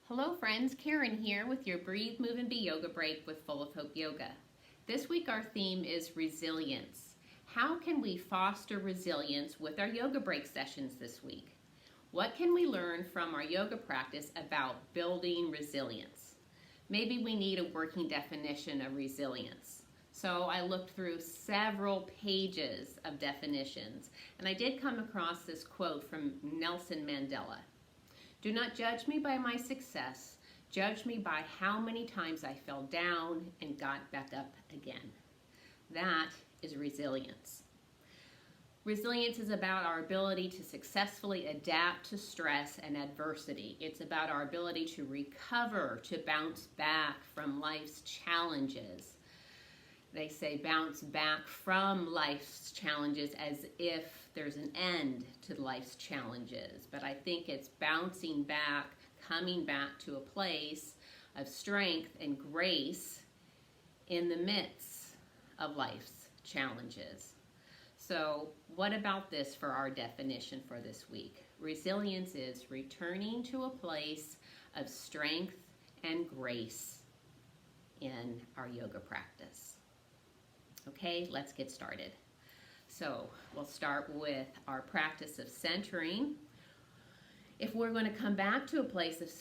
Hello friends, Karen here with your Breathe, Move, and Be Yoga Break with Full of Hope Yoga. This week our theme is resilience. How can we foster resilience with our yoga break sessions this week? What can we learn from our yoga practice about building resilience? Maybe we need a working definition of resilience. So I looked through several pages of definitions and I did come across this quote from Nelson Mandela. "Do not judge me by my success. Judge me by how many times I fell down and got back up again." That is resilience. Resilience is about our ability to successfully adapt to stress and adversity. It's about our ability to recover, to bounce back from life's challenges. They say bounce back from life's challenges as if there's an end to life's challenges. But I think it's bouncing back, coming back to a place of strength and grace in the midst of life's challenges. So what about this for our definition for this week? Resilience is returning to a place of strength and grace in our yoga practice. Okay, let's get started. So we'll start with our practice of centering. If we're going to come back to a place of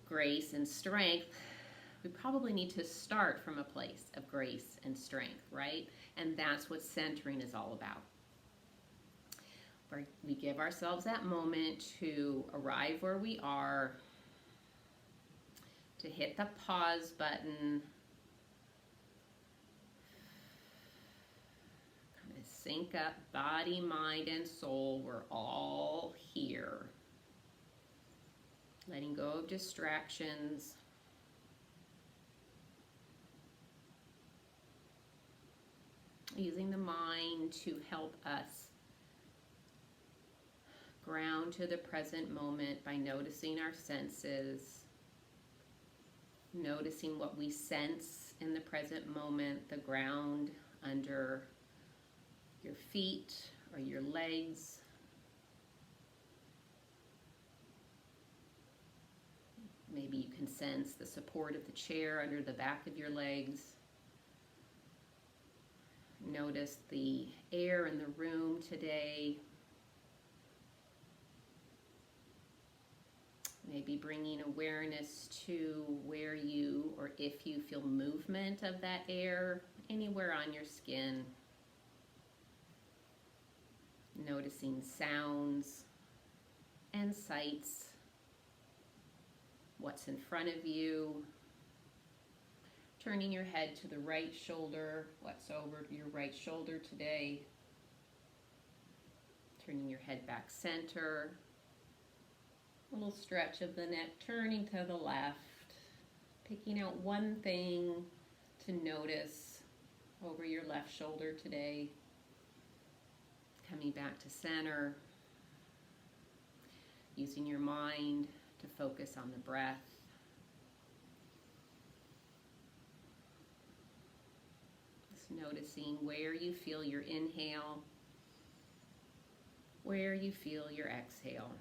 grace and strength, we probably need to start from a place of grace and strength, right? And that's what centering is all about. We give ourselves that moment to arrive where we are, to hit the pause button, kind of sync up body, mind, and soul. We're all here. Letting go of distractions. Using the mind to help us ground to the present moment by noticing our senses, noticing what we sense in the present moment, the ground under your feet or your legs. Maybe you can sense the support of the chair under the back of your legs. Notice the air in the room today. Maybe bringing awareness to where you or if you feel movement of that air anywhere on your skin. Noticing sounds and sights. What's in front of you. Turning your head to the right shoulder. What's over your right shoulder today. Turning your head back center. A little stretch of the neck, turning to the left, picking out one thing to notice over your left shoulder today, coming back to center, using your mind to focus on the breath. Just noticing where you feel your inhale, where you feel your exhale.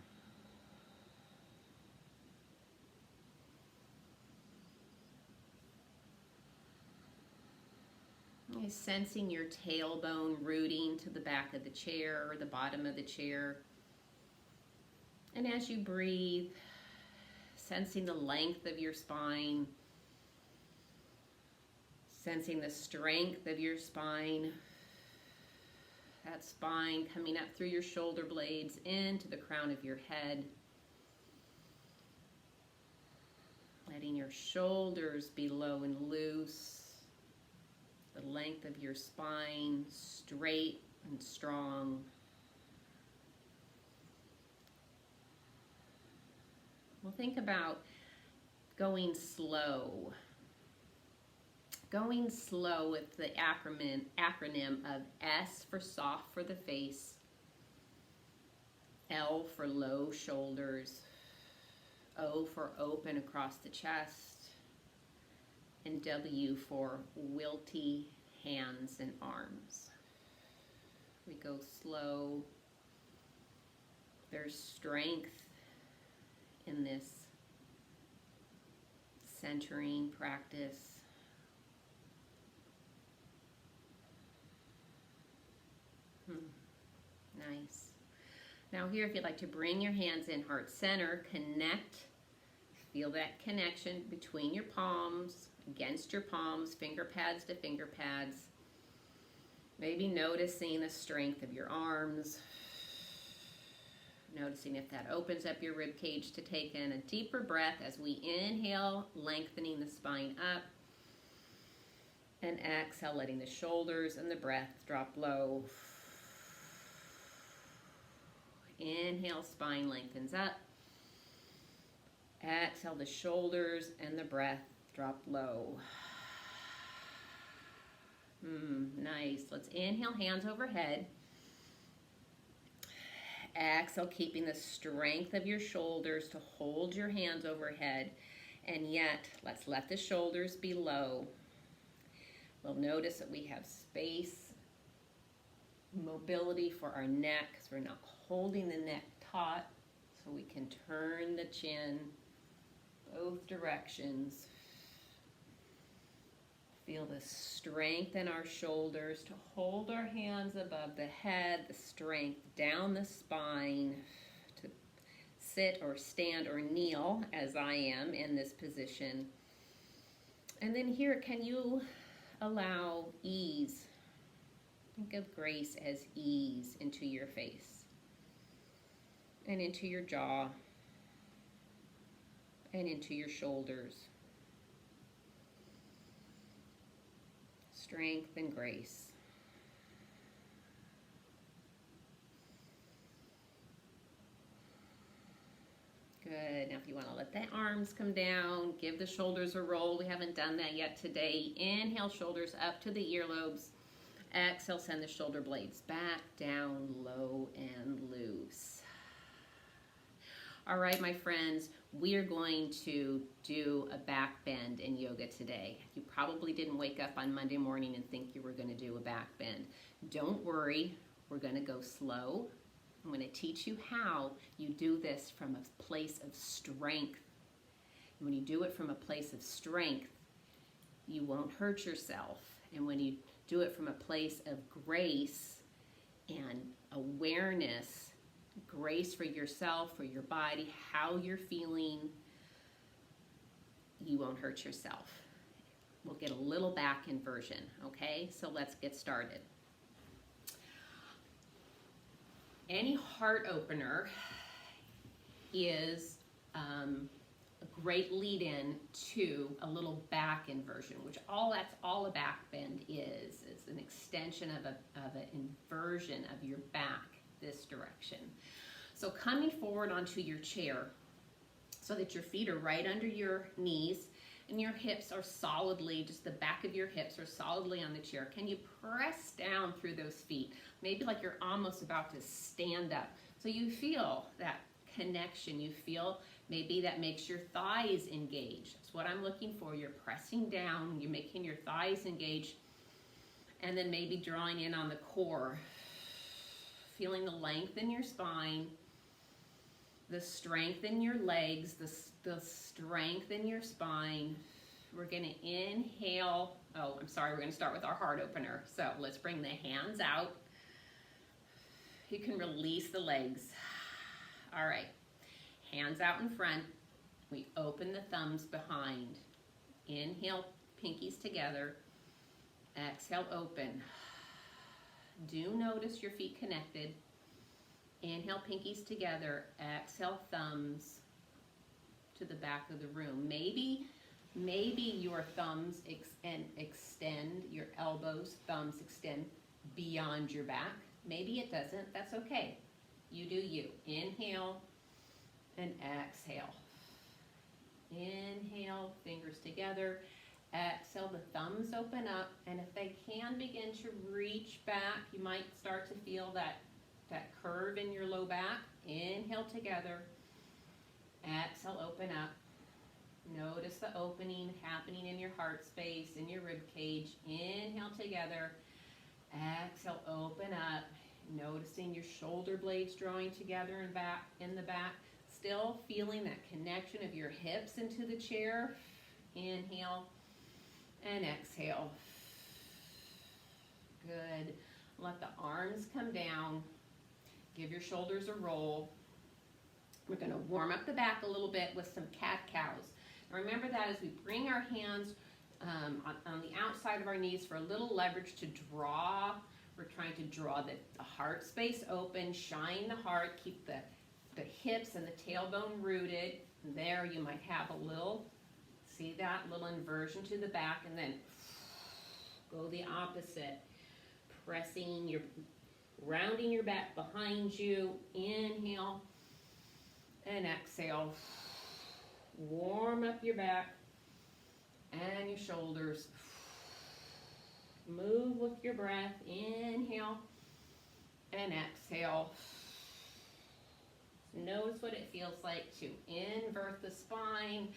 Sensing your tailbone rooting to the back of the chair or the bottom of the chair. And as you breathe, sensing the length of your spine, sensing the strength of your spine, that spine coming up through your shoulder blades into the crown of your head. Letting your shoulders be low and loose. The length of your spine straight and strong. We'll think about going slow. Going slow with the acronym of S for soft for the face, L for low shoulders, O for open across the chest, and W for wilty hands and arms. We go slow. There's strength in this centering practice. Nice. Now here, if you'd like to bring your hands in heart center, connect. Feel that connection between your palms, against your palms, finger pads to finger pads. Maybe noticing the strength of your arms. Noticing if that opens up your rib cage to take in a deeper breath as we inhale, lengthening the spine up. And exhale, letting the shoulders and the breath drop low. Inhale, spine lengthens up. Exhale, the shoulders and the breath drop low. Nice. Let's inhale, hands overhead. Exhale, keeping the strength of your shoulders to hold your hands overhead. And yet, let's let the shoulders be low. We'll notice that we have space, mobility for our neck, because we're not holding the neck taut, so we can turn the chin both directions. Feel the strength in our shoulders to hold our hands above the head, the strength down the spine to sit or stand or kneel as I am in this position. And then here, can you allow ease? Think of grace as ease into your face and into your jaw and into your shoulders. Strength and grace. Good. Now if you want to let the arms come down, give the shoulders a roll. We haven't done that yet today. Inhale, shoulders up to the earlobes. Exhale, send the shoulder blades back, down, low, and loose. All right, my friends, we are going to do a back bend in yoga today. You probably didn't wake up on Monday morning and think you were going to do a back bend. Don't worry, we're going to go slow. I'm going to teach you how you do this from a place of strength. And when you do it from a place of strength, you won't hurt yourself. And when you do it from a place of grace and awareness, grace for yourself, for your body, how you're feeling, you won't hurt yourself. We'll get a little back inversion, okay? So let's get started. Any heart opener is a great lead-in to a little back inversion, which that's all a back bend is. It's an extension of an inversion of your back this direction. So coming forward onto your chair so that your feet are right under your knees and your hips are solidly, just the back of your hips are solidly on the chair. Can you press down through those feet? Maybe like you're almost about to stand up. So you feel that connection. You feel maybe that makes your thighs engage. That's what I'm looking for. You're pressing down, you're making your thighs engage, and then maybe drawing in on the core. Feeling the length in your spine, the strength in your legs, the strength in your spine. We're going to inhale. Oh, I'm sorry, we're going to start with our heart opener. So let's bring the hands out. You can release the legs. All right, hands out in front. We open the thumbs behind. Inhale, pinkies together. Exhale, open. Do notice your feet connected. Inhale, pinkies together. Exhale, thumbs to the back of the room. Maybe your thumbs extend, your elbows, thumbs extend beyond your back. Maybe it doesn't. That's okay. You do you. Inhale and exhale. Inhale, fingers together. Exhale, the thumbs open up, and if they can begin to reach back, you might start to feel that curve in your low back. Inhale together. Exhale, open up. Notice the opening happening in your heart space, in your rib cage. Inhale together. Exhale, open up. Noticing your shoulder blades drawing together and back in the back. Still feeling that connection of your hips into the chair. Inhale and exhale. Good. Let the arms come down. Give your shoulders a roll. We're going to warm up the back a little bit with some cat-cows. Remember that as we bring our hands on the outside of our knees for a little leverage to draw. We're trying to draw the heart space open, shine the heart, keep the hips and the tailbone rooted. And there you might have a little, see that, little inversion to the back, and then go the opposite. Rounding your back behind you. Inhale and exhale. Warm up your back and your shoulders. Move with your breath. Inhale and exhale. Notice what it feels like to invert the spine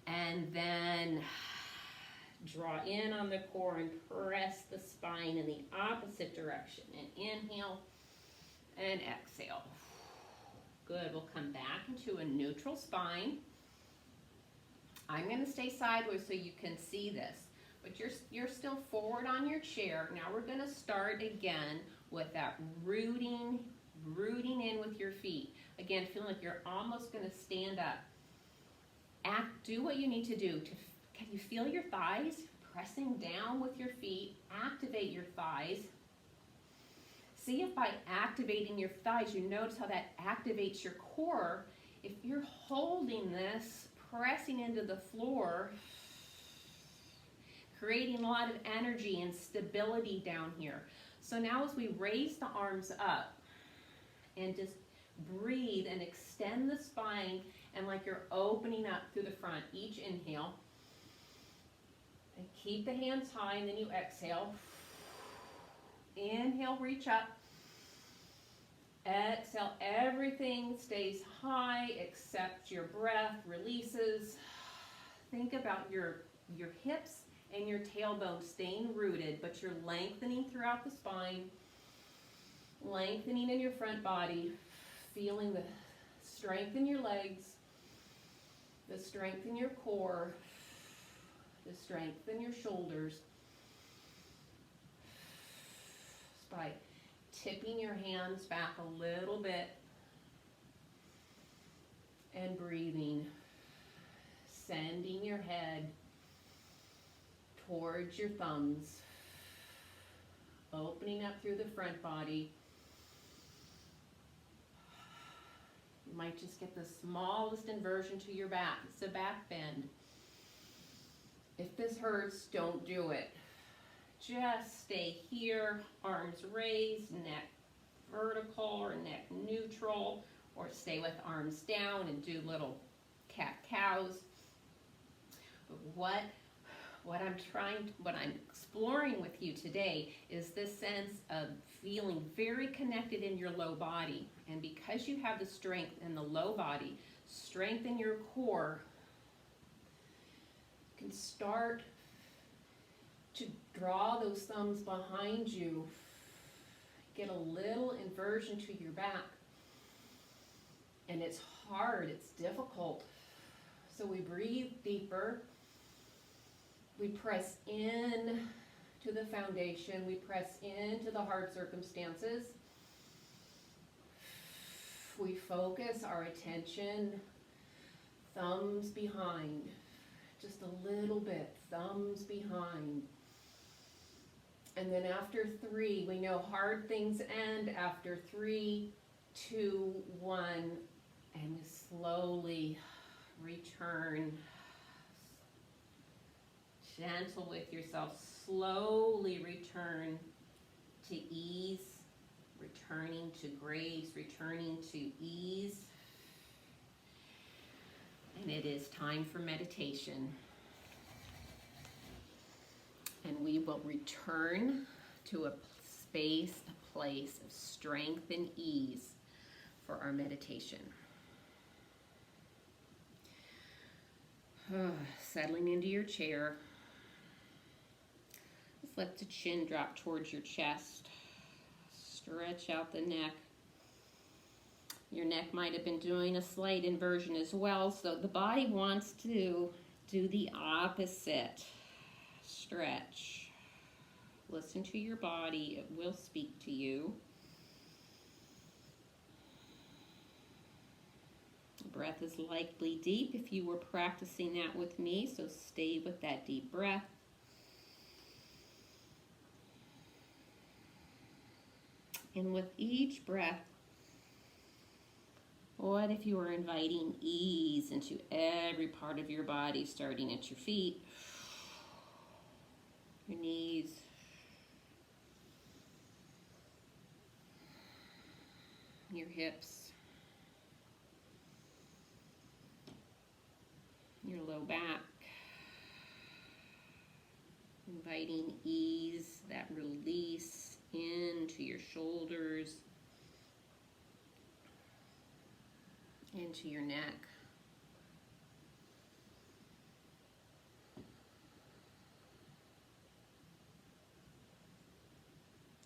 and then draw in on the core and press the spine in the opposite direction. And inhale and exhale. Good. We'll come back into a neutral spine. I'm going to stay sideways so you can see this, but you're still forward on your chair. Now we're going to start again with that rooting in with your feet. Again, feeling like you're almost going to stand up. Do what you need to do. Can you feel your thighs pressing down with your feet? Activate your thighs. See if by activating your thighs, you notice how that activates your core. If you're holding this, pressing into the floor, creating a lot of energy and stability down here. So now as we raise the arms up and just breathe and extend the spine and like you're opening up through the front. Each inhale. And keep the hands high, and then you exhale. Inhale, reach up. Exhale, everything stays high except your breath releases. Think about your hips and your tailbone staying rooted, but you're lengthening throughout the spine, lengthening in your front body, feeling the strength in your legs, the strength in your core, the strength in your shoulders. Just by tipping your hands back a little bit and breathing, sending your head towards your thumbs, opening up through the front body. You might just get the smallest inversion to your back. It's a back bend. If this hurts, don't do it. Just stay here, arms raised, neck vertical or neck neutral, or stay with arms down and do little cat-cows. What I'm exploring with you today is this sense of feeling very connected in your low body. And because you have the strength in the low body, strength in your core, you can start to draw those thumbs behind you, get a little inversion to your back. And it's hard, it's difficult. So we breathe deeper. We press in to the foundation. We press into the hard circumstances. We focus our attention, thumbs behind, just a little bit, thumbs behind. And then after 3, we know hard things end after 3, 2, 1, and we slowly return. Gentle with yourself, slowly return to ease, returning to grace, returning to ease. And it is time for meditation. And we will return to a space, a place of strength and ease for our meditation. Settling into your chair. Just let the chin drop towards your chest. Stretch out the neck. Your neck might have been doing a slight inversion as well, so the body wants to Do the opposite. Stretch. Listen to your body. It will speak to you. The breath is likely deep if you were practicing that with me, so stay with that deep breath. And with each breath, what if you were inviting ease into every part of your body, starting at your feet, your knees, your hips, your low back, inviting ease, that release into your shoulders, into your neck.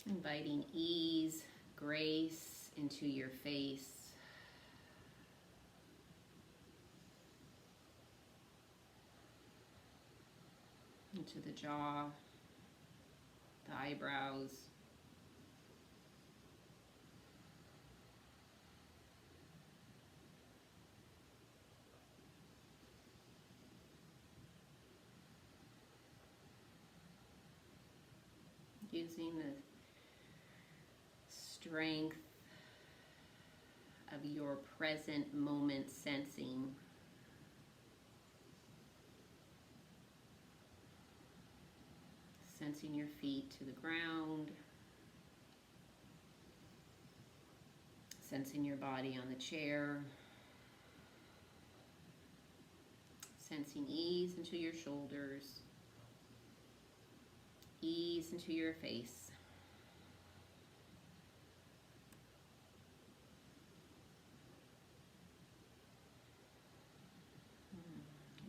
Inviting ease, grace into your face. Into the jaw, the eyebrows. Using the strength of your present moment sensing. Sensing your feet to the ground. Sensing your body on the chair. Sensing ease into your shoulders. Ease into your face.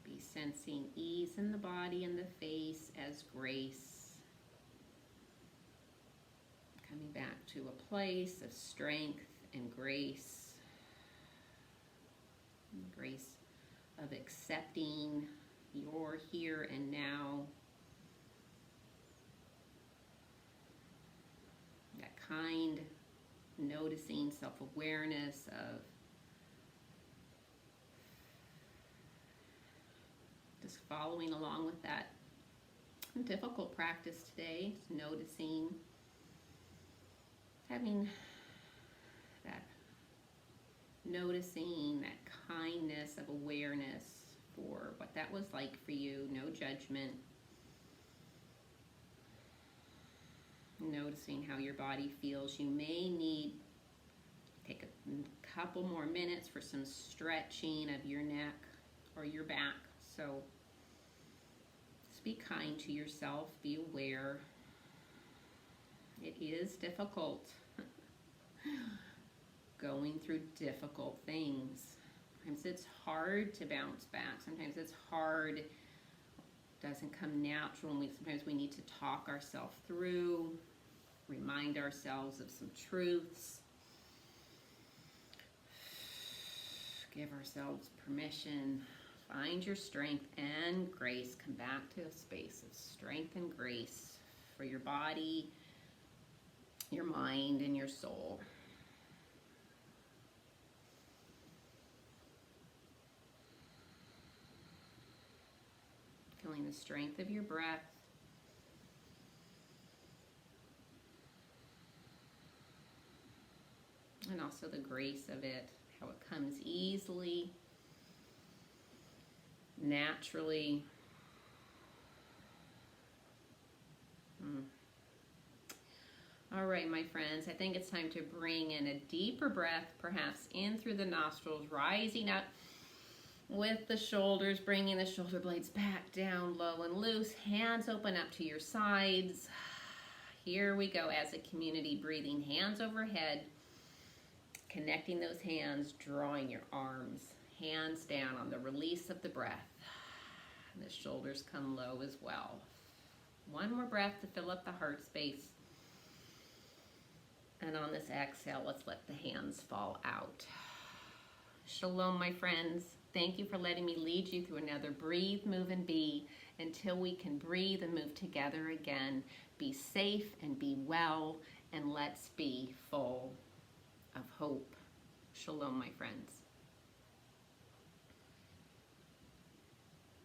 Be sensing ease in the body and the face as grace. Coming back to a place of strength and grace. Grace of accepting your here and now. That kind, noticing self-awareness of just following along with that difficult practice today, noticing, having that, noticing that kindness of awareness for what that was like for you, no judgment. Noticing how your body feels. You may need to take a couple more minutes for some stretching of your neck or your back. So just be kind to yourself. Be aware. It is difficult. Going through difficult things. Sometimes it's hard to bounce back. Sometimes it's hard. Doesn't come natural, and sometimes we need to talk ourselves through, remind ourselves of some truths, give ourselves permission, find your strength and grace. Come back to a space of strength and grace for your body, your mind, and your soul. Feeling the strength of your breath. And also the grace of it, how it comes easily, naturally. All right, my friends, I think it's time to bring in a deeper breath, perhaps in through the nostrils, rising up with the shoulders, bringing the shoulder blades back down low and loose. Hands open up to your sides. Here we go as a community, breathing hands overhead, connecting those hands, drawing your arms, hands down on the release of the breath. And the shoulders come low as well. One more breath to fill up the heart space. And on this exhale, let's let the hands fall out. Shalom, my friends. Thank you for letting me lead you through another Breathe, Move, and Be until we can breathe and move together again. Be safe and be well, and let's be full of hope. Shalom, my friends.